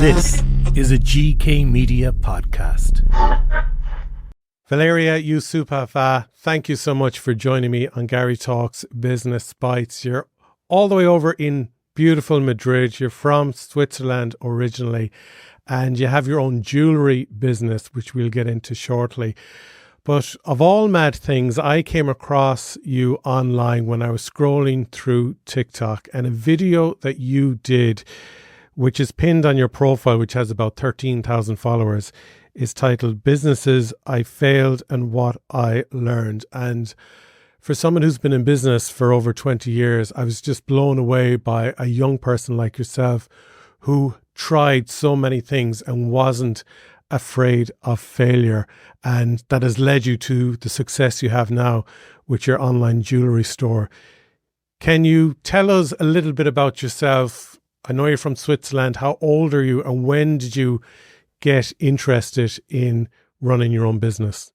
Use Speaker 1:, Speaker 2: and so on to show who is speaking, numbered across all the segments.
Speaker 1: This is a GK Media podcast. Valeria Yusupova, thank you so much for joining me on Gary Talks Business Bytes. You're all the way over in beautiful Madrid. You're from Switzerland originally, and you have your own jewellery business, which we'll get into shortly. But of all mad things, I came across you online when I was scrolling through TikTok, and a video that you did, which is pinned on your profile, which has about 13,000 followers, is titled Businesses I Failed and What I Learned. And for someone who's been in business for over 20 years, I was just blown away by a young person like yourself who tried so many things and wasn't afraid of failure. And that has led you to the success you have now with your online jewellery store. Can you tell us a little bit about yourself? I know you're from Switzerland. How old are you, and when did you get interested in running your own business?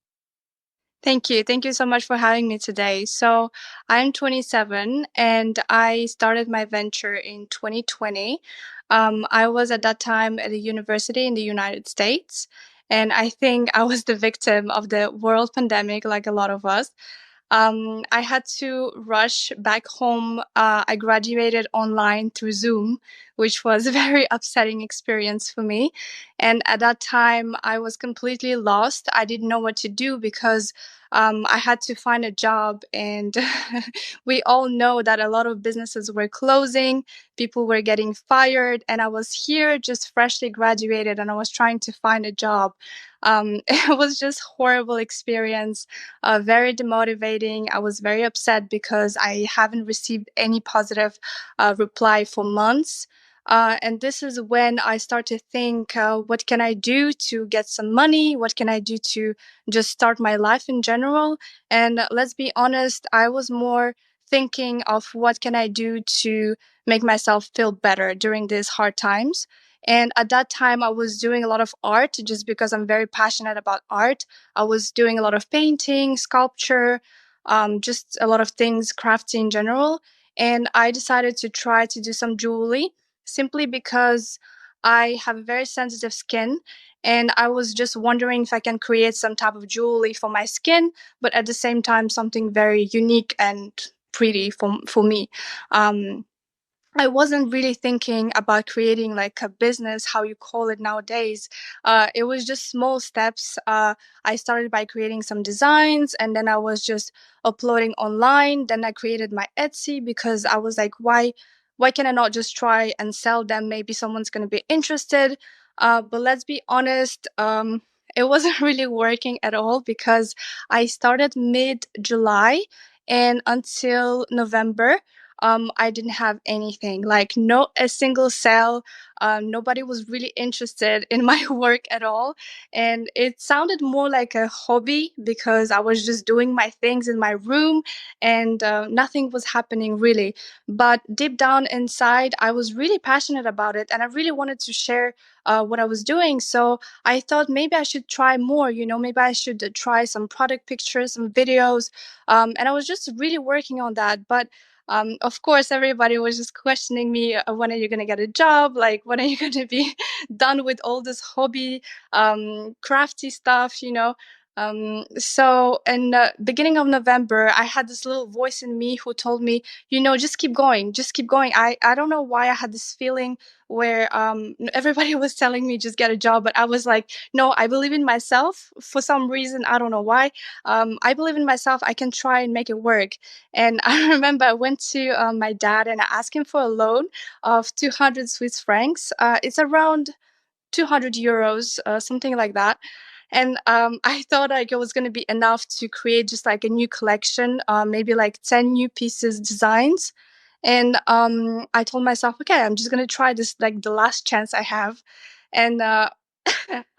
Speaker 2: Thank you. Thank you so much for having me today. So I'm 27 and I started my venture in 2020. I was at that time at a university in the United States. And I think I was the victim of the world pandemic, like a lot of us. I had to rush back home. I graduated online through Zoom, which was a very upsetting experience for me. And at that time, I was completely lost. I didn't know what to do because I had to find a job. And we all know that a lot of businesses were closing, people were getting fired. And I was here just freshly graduated and I was trying to find a job. It was just horrible experience, very demotivating. I was very upset because I haven't received any positive reply for months. And this is when I start to think, what can I do to get some money? What can I do to just start my life in general? And let's be honest, I was more thinking of what can I do to make myself feel better during these hard times. And at that time, I was doing a lot of art just because I'm very passionate about art. I was doing a lot of painting, sculpture, just a lot of things, crafting in general. And I decided to try to do some jewelry simply because I have a very sensitive skin. And I was just wondering if I can create some type of jewelry for my skin, but at the same time, something very unique and pretty for me. Um, I wasn't really thinking about creating like a business, how you call it nowadays. It was just small steps. I started by creating some designs and then I was just uploading online. Then I created my Etsy because I was like, why can I not just try and sell them? Maybe someone's going to be interested. But let's be honest, it wasn't really working at all because I started mid-July and until November, I didn't have anything, like no a single sale. Nobody was really interested in my work at all, and it sounded more like a hobby because I was just doing my things in my room, and nothing was happening really. But deep down inside, I was really passionate about it, and I really wanted to share what I was doing. So I thought maybe I should try more. Maybe I should try some product pictures, some videos, and I was just really working on that, but. Of course, everybody was just questioning me, when are you going to get a job? Like, when are you going to be done with all this hobby, crafty stuff? So in the beginning of November, I had this little voice in me who told me, just keep going, just keep going. I don't know why I had this feeling where everybody was telling me just get a job, but I was like, no, I believe in myself for some reason. I don't know why. I believe in myself. I can try and make it work. And I remember I went to my dad and I asked him for a loan of 200 Swiss francs. It's around 200 euros, something like that. And I thought like it was going to be enough to create just like a new collection, maybe like 10 new pieces, designs. And I told myself, okay, I'm just going to try this, like the last chance I have. And I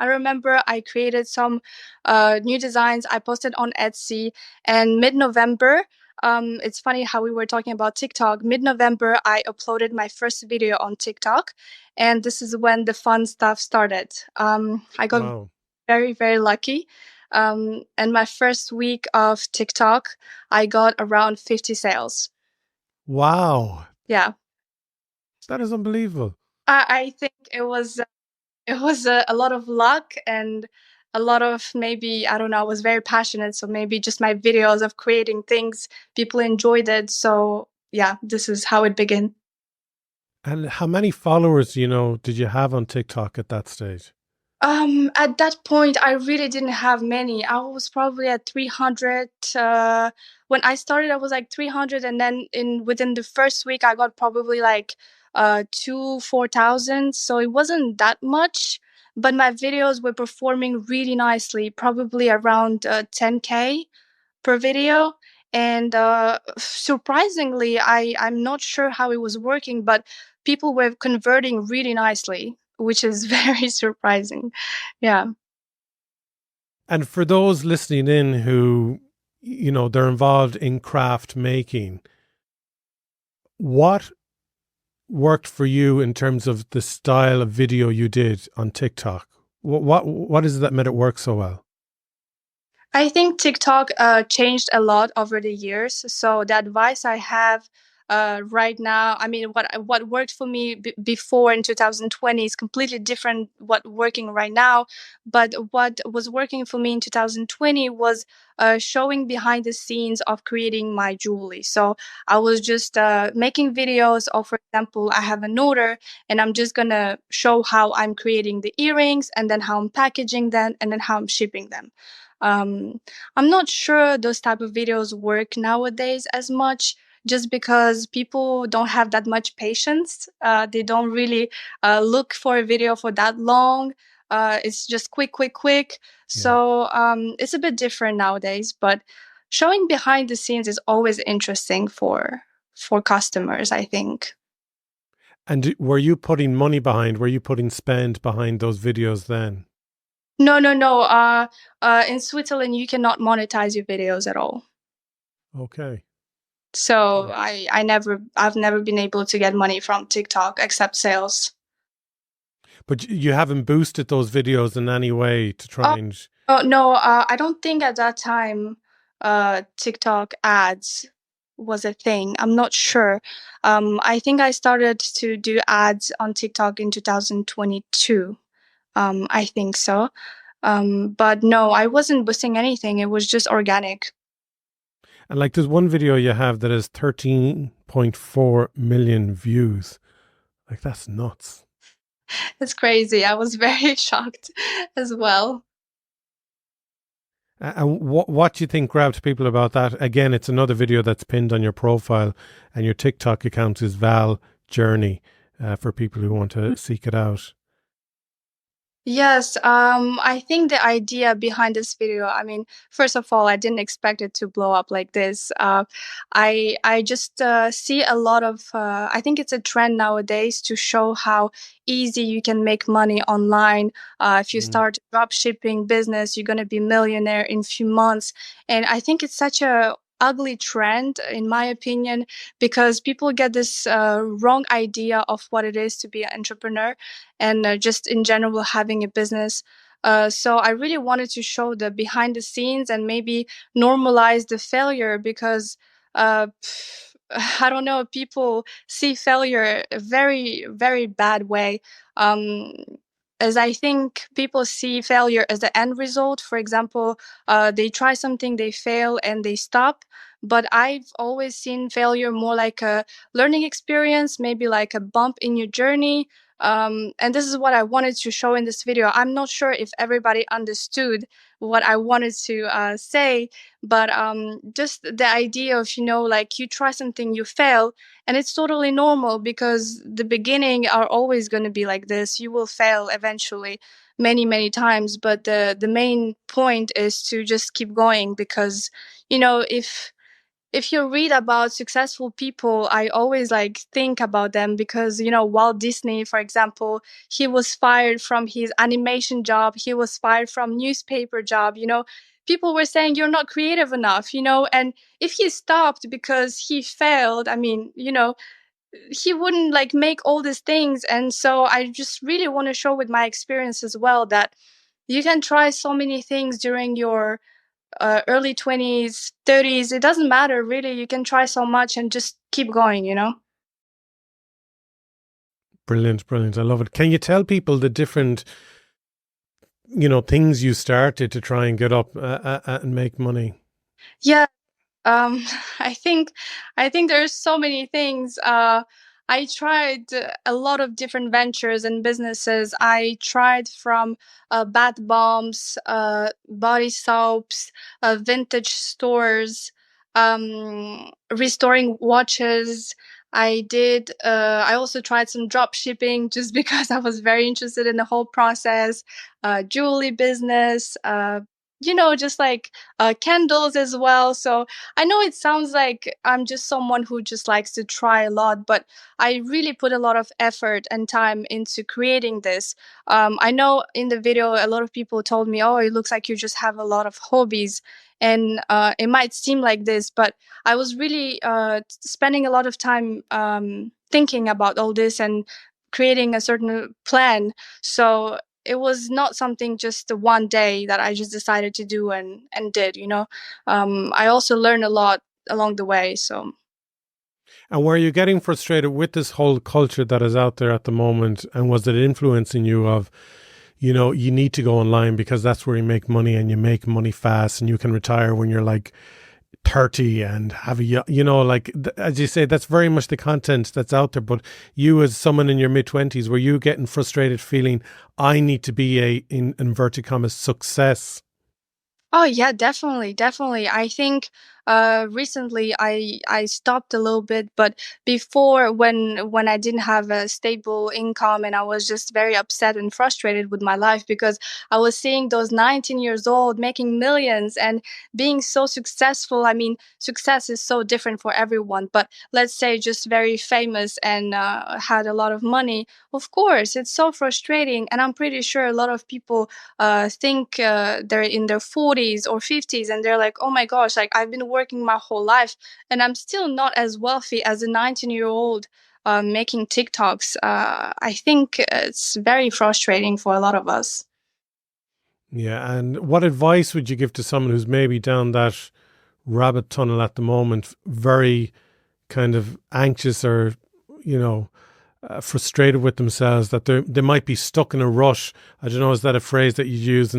Speaker 2: remember I created some new designs. I posted on Etsy, and mid-November, it's funny how we were talking about TikTok. Mid-November, I uploaded my first video on TikTok, and this is when the fun stuff started. I got
Speaker 1: Wow.
Speaker 2: very, very lucky. And my first week of TikTok, I got around 50 sales.
Speaker 1: Wow.
Speaker 2: Yeah.
Speaker 1: That is unbelievable.
Speaker 2: I think it was It was a lot of luck and a lot of, maybe, I don't know, I was very passionate. So maybe just my videos of creating things, people enjoyed it. So yeah, this is how it began.
Speaker 1: And how many followers, did you have on TikTok at that stage?
Speaker 2: At that point, I really didn't have many. I was probably at 300. When I started, I was like 300, and then in within the first week, I got probably like 4,000. So it wasn't that much, but my videos were performing really nicely, probably around 10K per video. And surprisingly, I'm not sure how it was working, but people were converting really nicely, which is very surprising. Yeah.
Speaker 1: And for those listening in who, they're involved in craft making, what worked for you in terms of the style of video you did on TikTok? What is it that made it work so well?
Speaker 2: I think TikTok changed a lot over the years. So the advice I have right now, I mean, what worked for me before in 2020 is completely different what working right now. But what was working for me in 2020 was showing behind the scenes of creating my jewelry. So I was just making videos of, for example, I have an order and I'm just gonna show how I'm creating the earrings and then how I'm packaging them and then how I'm shipping them. um, I'm not sure those type of videos work nowadays as much, just because people don't have that much patience. They don't really look for a video for that long. It's just quick, quick, quick.
Speaker 1: Yeah.
Speaker 2: So it's a bit different nowadays. But showing behind the scenes is always interesting for customers, I think.
Speaker 1: And were you putting money behind? Were you putting spend behind those videos then?
Speaker 2: No, no, no. In Switzerland, you cannot monetize your videos at all.
Speaker 1: Okay.
Speaker 2: So
Speaker 1: Yeah.
Speaker 2: I've never been able to get money from TikTok except sales.
Speaker 1: But you haven't boosted those videos in any way to try
Speaker 2: Oh,
Speaker 1: and.
Speaker 2: oh no, I don't think at that time TikTok ads was a thing. I'm not sure. I think I started to do ads on TikTok in 2022. I think so. But no, I wasn't boosting anything. It was just organic.
Speaker 1: And like there's one video you have that has 13.4 million views. Like that's nuts.
Speaker 2: It's crazy. I was very shocked as well.
Speaker 1: And what do you think grabbed people about that? Again, it's another video that's pinned on your profile, and your TikTok account is Val Journey for people who want to seek it out.
Speaker 2: Yes, I think the idea behind this video, I mean, first of all, I didn't expect it to blow up like this. I just see a lot of, I think it's a trend nowadays to show how easy you can make money online. If you
Speaker 1: Mm,
Speaker 2: start drop shipping business, you're gonna be millionaire in few months. And I think it's such a ugly trend, in my opinion, because people get this wrong idea of what it is to be an entrepreneur and just in general having a business. So I really wanted to show the behind the scenes and maybe normalize the failure because I don't know, people see failure a very, very bad way. Um, as I think people see failure as the end result. For example, they try something, they fail, and they stop. But I've always seen failure more like a learning experience, maybe like a bump in your journey. And this is what I wanted to show in this video. I'm not sure if everybody understood what I wanted to say, but just the idea of, like you try something, you fail, and it's totally normal because the beginning are always going to be like this. You will fail eventually many, many times, but the main point is to just keep going because, if you read about successful people, I always like think about them because, Walt Disney, for example, he was fired from his animation job, he was fired from newspaper job. People were saying you're not creative enough, and if he stopped because he failed, I mean, he wouldn't like make all these things. And so I just really want to show with my experience as well that you can try so many things during your early 20s, 30s. It doesn't matter really. You can try so much and just keep going.
Speaker 1: Brilliant, brilliant. I love it. Can you tell people the different, things you started to try and get up and make money?
Speaker 2: Yeah, Um, I think there's so many things. I tried a lot of different ventures and businesses. I tried from bath bombs, body soaps, vintage stores, restoring watches. I did. I also tried some drop shipping just because I was very interested in the whole process. Jewelry business. Just like candles as well. So I know it sounds like I'm just someone who just likes to try a lot, but I really put a lot of effort and time into creating this. I know in the video, a lot of people told me, oh, it looks like you just have a lot of hobbies. And it might seem like this, but I was really spending a lot of time thinking about all this and creating a certain plan. So it was not something just one day that I just decided to do and did. I also learned a lot along the way. So
Speaker 1: And were you getting frustrated with this whole culture that is out there at the moment? And was it influencing you of, you need to go online because that's where you make money and you make money fast and you can retire when you're like 30 and have as you say, that's very much the content that's out there. But you, as someone in your mid 20s, were you getting frustrated feeling I need to be in inverted commas, success?
Speaker 2: Oh yeah, definitely, definitely. I think recently I stopped a little bit, but before when I didn't have a stable income and I was just very upset and frustrated with my life because I was seeing those 19 years old making millions and being so successful. I mean, success is so different for everyone, but let's say just very famous and had a lot of money. Of course, it's so frustrating, and I'm pretty sure a lot of people think they're in their 40s or 50s and they're like, oh my gosh, like I've been working my whole life and I'm still not as wealthy as a 19-year-old making TikToks. I think it's very frustrating for a lot of us.
Speaker 1: Yeah. And what advice would you give to someone who's maybe down that rabbit tunnel at the moment, very kind of anxious or, you know, frustrated with themselves that they might be stuck in a rush. I don't know, is that a phrase that you use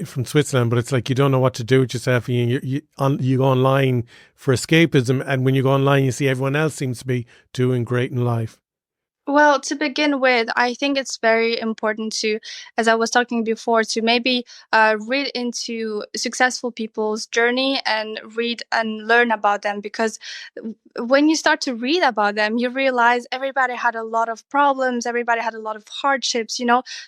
Speaker 1: from Switzerland? But it's like you don't know what to do with yourself. And you go online for escapism, and when you go online, you see everyone else seems to be doing great in life.
Speaker 2: Well, to begin with, I think it's very important to, as I was talking before, to maybe read into successful people's journey and read and learn about them. Because when you start to read about them, you realize everybody had a lot of problems, everybody had a lot of hardships.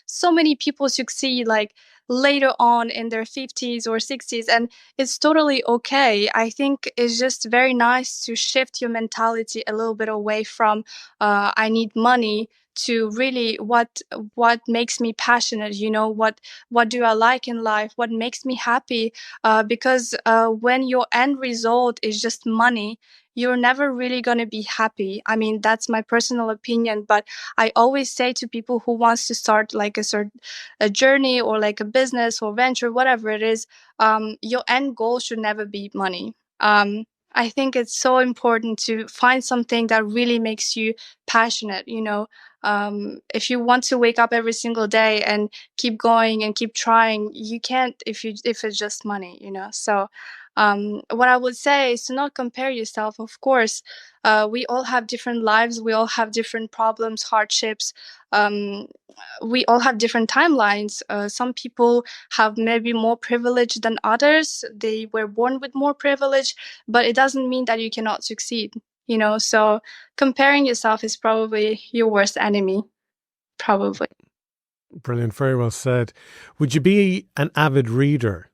Speaker 2: So many people succeed like later on in their 50s or 60s, and it's totally okay. I think it's just very nice to shift your mentality a little bit away from I need money to really what makes me passionate. What do I like in life, what makes me happy, because when your end result is just money, you're never really going to be happy. I mean, that's my personal opinion, but I always say to people who wants to start like a journey or like a business or venture, whatever it is, your end goal should never be money. I think it's so important to find something that really makes you passionate. If you want to wake up every single day and keep going and keep trying, you can't if it's just money. So what I would say is to not compare yourself. Of course, we all have different lives, we all have different problems, hardships. um, we all have different timelines. Some people have maybe more privilege than others, they were born with more privilege, but it doesn't mean that you cannot succeed. So comparing yourself is probably your worst enemy, probably.
Speaker 1: Brilliant. Very well said. Would you be an avid reader?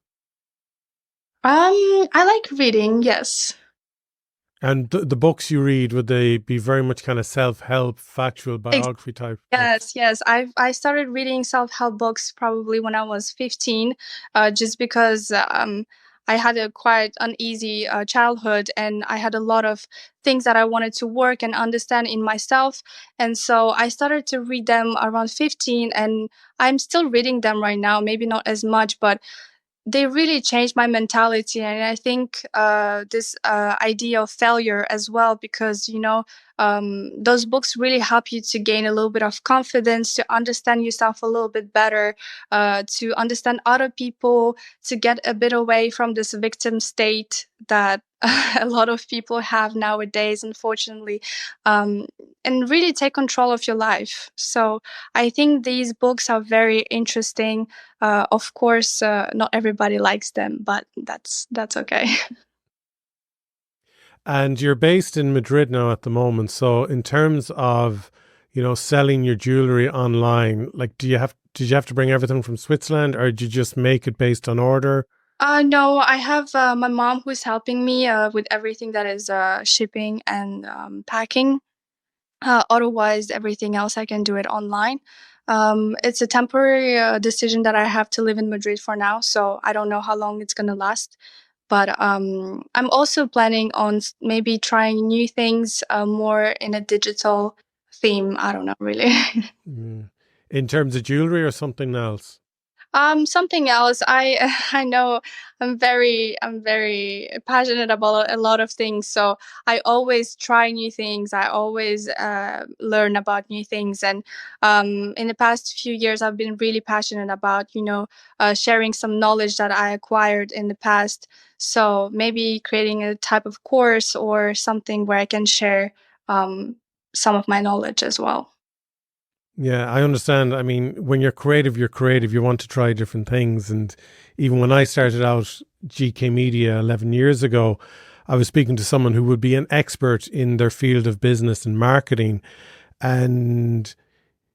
Speaker 2: I like reading, yes.
Speaker 1: And the books you read, would they be very much kind of self-help, factual biography type books?
Speaker 2: Yes, yes. I started reading self-help books probably when I was 15, just because I had a quite uneasy childhood and I had a lot of things that I wanted to work and understand in myself. And so I started to read them around 15, and I'm still reading them right now, maybe not as much, but they really changed my mentality. And I think this idea of failure as well, because those books really help you to gain a little bit of confidence, to understand yourself a little bit better, to understand other people, to get a bit away from this victim state that a lot of people have nowadays, unfortunately, um, and really take control of your life. So I think these books are very interesting. Of course, not everybody likes them, but that's okay.
Speaker 1: And you're based in Madrid now at the moment. So in terms of, selling your jewelry online, like did you have to bring everything from Switzerland or did you just make it based on order?
Speaker 2: No, I have my mom who's helping me with everything that is shipping and packing. Otherwise, everything else I can do it online. It's a temporary decision that I have to live in Madrid for now, so I don't know how long it's gonna last. But I'm also planning on maybe trying new things, more in a digital theme. I don't know really.
Speaker 1: Mm. In terms of jewelry or something else?
Speaker 2: Something else. I know I'm very passionate about a lot of things. So I always try new things. I always learn about new things. And in the past few years, I've been really passionate about sharing some knowledge that I acquired in the past. So maybe creating a type of course or something where I can share um, some of my knowledge as well.
Speaker 1: Yeah, I understand. I mean, when you're creative, you're creative. You want to try different things. And even when I started out GK Media 11 years ago, I was speaking to someone who would be an expert in their field of business and marketing. And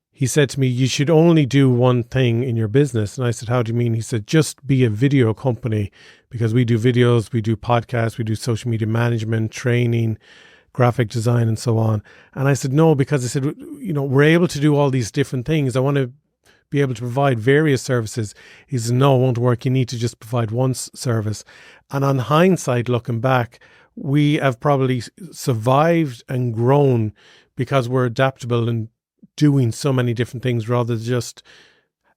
Speaker 1: he said to me, you should only do one thing in your business. And I said, how do you mean? He said, just be a video company because we do videos, we do podcasts, we do social media management, training, graphic design, and so on. And I said, no, because I said, we're able to do all these different things. I want to be able to provide various services. He said, no, it won't work. You need to just provide one service. And on hindsight, looking back, we have probably survived and grown because we're adaptable and doing so many different things rather than just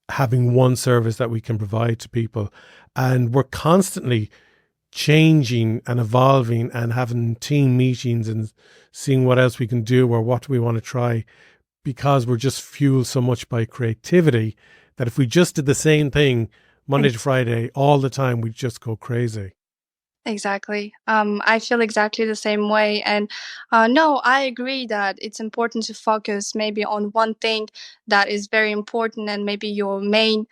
Speaker 1: having one service that we can provide to people. And we're constantly changing and evolving and having team meetings and seeing what else we can do or what do we want to try because we're just fueled so much by creativity that if we just did the same thing Monday to Friday all the time, we'd just go crazy.
Speaker 2: Exactly. I feel exactly the same way. And no, I agree that it's important to focus maybe on one thing that is very important and maybe your main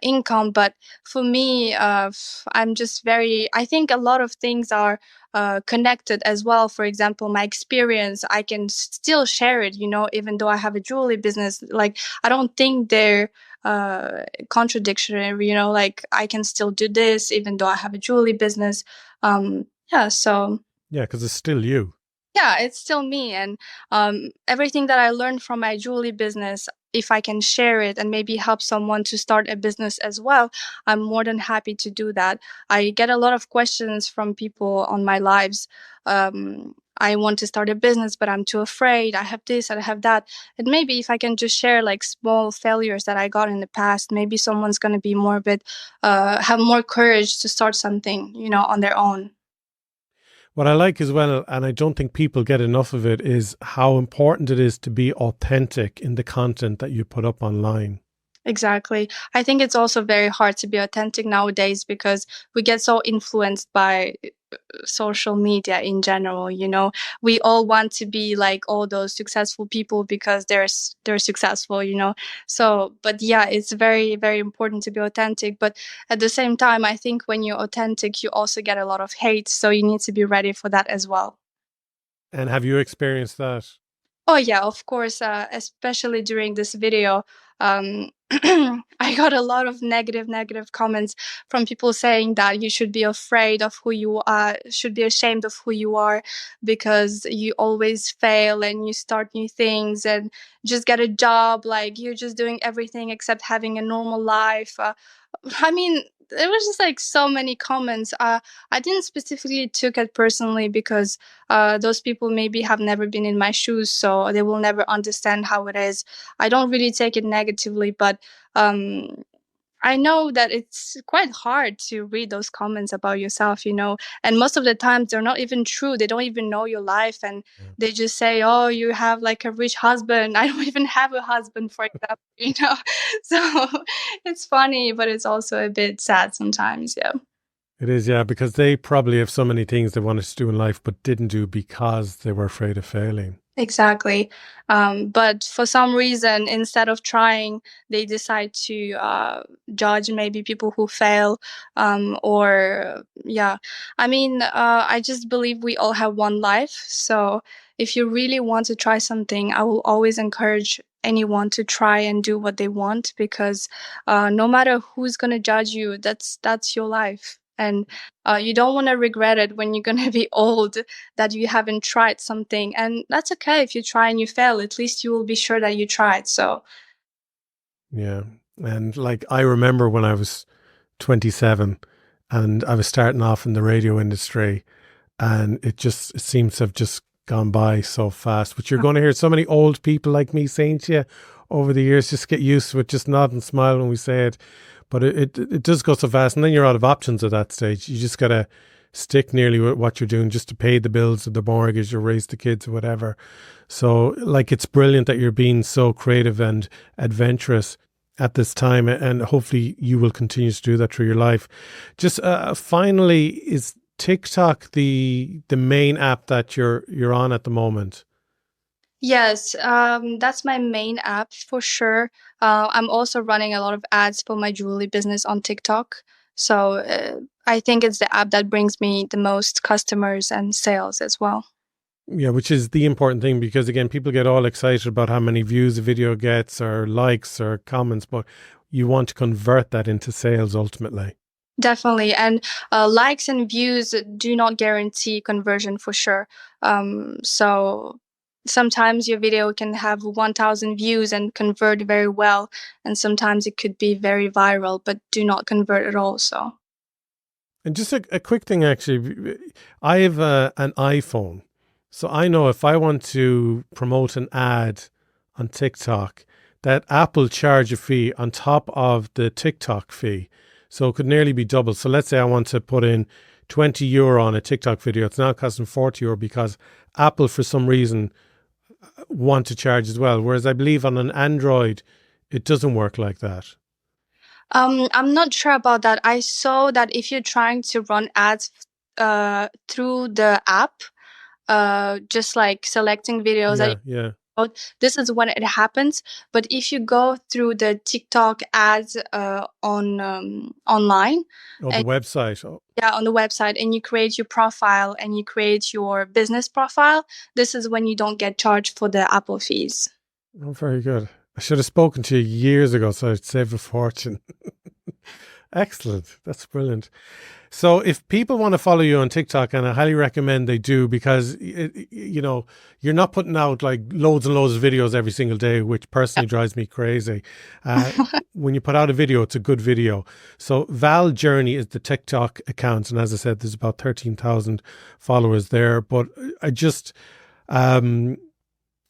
Speaker 2: income. But for me, I'm just I think a lot of things are connected as well. For example, my experience, I can still share it, even though I have a jewelry business. Like, I don't think they're contradictory, like I can still do this even though I have a jewelry business. Yeah, so
Speaker 1: Yeah, because it's still you.
Speaker 2: yeah, it's still me. And everything that I learned from my jewelry business, if I can share it and maybe help someone to start a business as well, I'm more than happy to do that. I get a lot of questions from people on my lives. I want to start a business, but I'm too afraid. I have this, I have that. And maybe if I can just share like small failures that I got in the past, maybe someone's going to be more a bit, have more courage to start something, on their own.
Speaker 1: What I like as well, and I don't think people get enough of it, is how important it is to be authentic in the content that you put up online.
Speaker 2: Exactly. I think it's also very hard to be authentic nowadays because we get so influenced by social media in general. We all want to be like all those successful people because they're successful. So, but yeah, it's very very important to be authentic. But at the same time, I think when you're authentic, you also get a lot of hate. So you need to be ready for that as well.
Speaker 1: And have you experienced that?
Speaker 2: Oh yeah, of course. Especially during this video, I got a lot of negative comments from people saying that you should be afraid of who you are, should be ashamed of who you are, because you always fail and you start new things and just get a job. Like, you're just doing everything except having a normal life. I mean, there was just like so many comments. I didn't specifically took it personally because those people maybe have never been in my shoes, so they will never understand how it is. I don't really take it negatively, but um, I know that it's quite hard to read those comments about yourself, and most of the times they're not even true. They don't even know your life, and
Speaker 1: Yeah.
Speaker 2: they just say, "Oh, you have like a rich husband." I don't even have a husband, for example. So it's funny, but it's also a bit sad sometimes. Yeah.
Speaker 1: It is, yeah, because they probably have so many things they wanted to do in life but didn't do because they were afraid of failing.
Speaker 2: Exactly. But for some reason, instead of trying, they decide to judge maybe people who fail. Or, yeah. I mean, I just believe we all have one life. So if you really want to try something, I will always encourage anyone to try and do what they want, because no matter who's going to judge you, that's your life. And you don't want to regret it when you're going to be old, that you haven't tried something. And that's okay if you try and you fail. At least you will be sure that you tried. So,
Speaker 1: Yeah. And like I remember when I was 27 and I was starting off in the radio industry, and it seems to have just gone by so fast. But you're going to hear so many old people like me saying to you over the years, just get used to it, just nod and smile when we say it. But it does go so fast, and then you're out of options at that stage. You just got to stick nearly with what you're doing just to pay the bills or the mortgage or raise the kids or whatever. So, like, it's brilliant that you're being so creative and adventurous at this time, and hopefully you will continue to do that through your life. Just finally, is TikTok the main app that you're on at the moment?
Speaker 2: yes, that's my main app for sure. I'm also running a lot of ads for my jewelry business on TikTok. So I think it's the app that brings me the most customers and sales as well.
Speaker 1: Yeah, which is the important thing, because again, people get all excited about how many views a video gets or likes or comments, but you want to convert that into sales ultimately.
Speaker 2: Definitely. And likes and views do not guarantee conversion for sure. So sometimes your video can have 1,000 views and convert very well. And sometimes it could be very viral, but do not convert at all. So,
Speaker 1: And just a quick thing, actually, I have an iPhone. So I know if I want to promote an ad on TikTok, that Apple charge a fee on top of the TikTok fee. So it could nearly be double. So let's say I want to put in €20 on a TikTok video. It's now costing €40 because Apple, for some reason, want to charge as well. Whereas I believe on an Android, it doesn't work like that.
Speaker 2: I'm not sure about that. I saw that if you're trying to run ads through the app, just like selecting videos that
Speaker 1: Yeah.
Speaker 2: this is when it happens. But if you go through the TikTok ads on online,
Speaker 1: Oh, the
Speaker 2: and
Speaker 1: website. Oh,
Speaker 2: yeah, on the website, and you create your profile and you create your business profile, this is when you don't get charged for the Apple fees.
Speaker 1: oh, very good. I should have spoken to you years ago so I'd save a fortune. Excellent. That's brilliant. So if people want to follow you on TikTok, and I highly recommend they do, because you're not putting out like loads and loads of videos every single day, which personally drives me crazy. When you put out a video, it's a good video. So Val Journey is the TikTok account, and as I said, there's about 13,000 followers there. But I just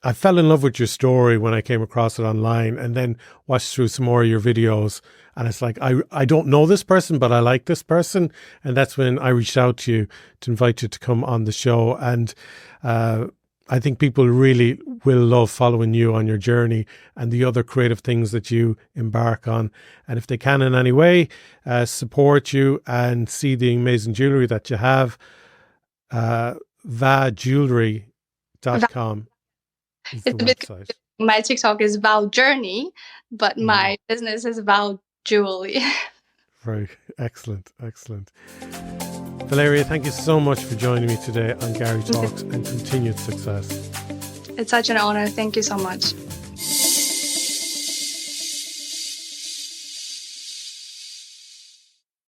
Speaker 1: I fell in love with your story when I came across it online, and then watched through some more of your videos. And it's like, I don't know this person, but I like this person. And that's when I reached out to you to invite you to come on the show. And I think people really will love following you on your journey and the other creative things that you embark on. And if they can in any way support you and see the amazing jewelry that you have, vajewelry.com is the
Speaker 2: It's a bit
Speaker 1: website.
Speaker 2: confusing. My TikTok is Val Journey, but my business is Val Jewelry.
Speaker 1: Very excellent. Valeria, thank you so much for joining me today on Gary Talks, and continued success.
Speaker 2: It's such an honor. Thank you so much.